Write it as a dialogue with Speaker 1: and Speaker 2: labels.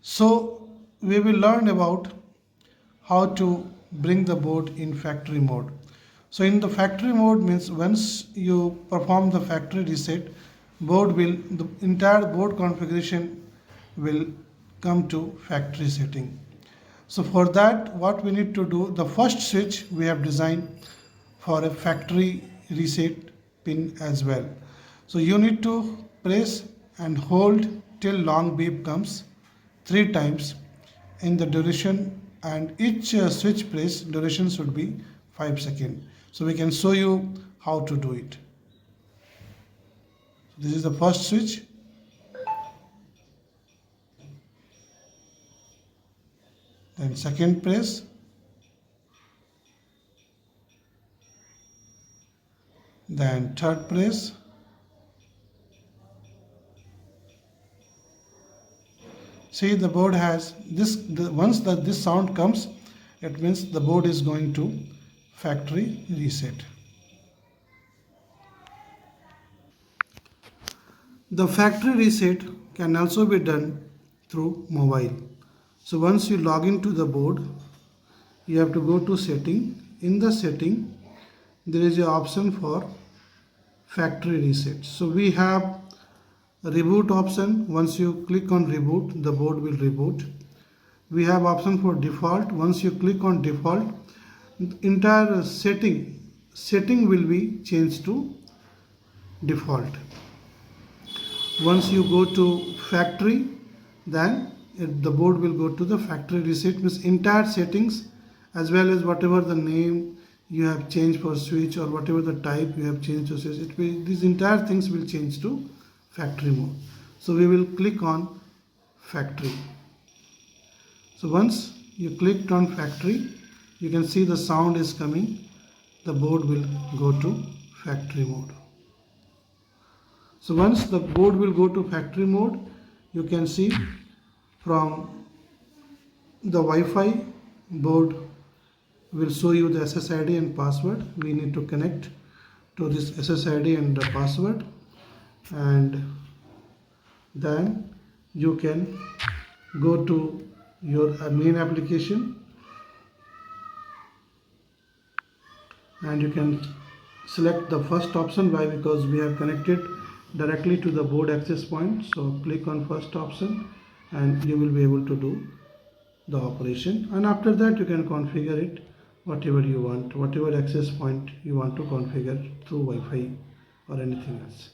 Speaker 1: So we will learn about how to bring the board in factory mode. So in the factory mode means once you perform the factory reset, the entire board configuration will come to factory setting. So for that, what we need to do, the first switch we have designed for a factory reset pin as well. So you need to press and hold till long beep comes 3 times in the duration, and each switch press duration should be 5 seconds. So we can show you how to do it. This is the first switch. Then second press. Then third press. See, the board has this. Once this sound comes, it means the board is going to factory reset. The factory reset can also be done through mobile. So once you log into the board, you have to go to setting. In the setting, there is an option for factory reset. So we have a reboot option. Once you click on reboot, the board will reboot. We have option for default. Once you click on default, entire setting will be changed to default. Once you go to factory, then the board will go to the factory reset, means entire settings as well as whatever the name you have changed for switch or whatever the type you have changed to switch, these entire things will change to factory mode. So we will click on factory. So once you clicked on factory, you can see the sound is coming. The board will go to factory mode. So once the board will go to factory mode, you can see from the Wi-Fi board will show you the SSID and password. We need to connect to this SSID and the password, and then you can go to your main application and you can select the first option. Why? Because we have connected directly to the board access point. So click on first option and you will be able to do the operation, and after that you can configure it whatever you want, whatever access point you want to configure through Wi-Fi or anything else.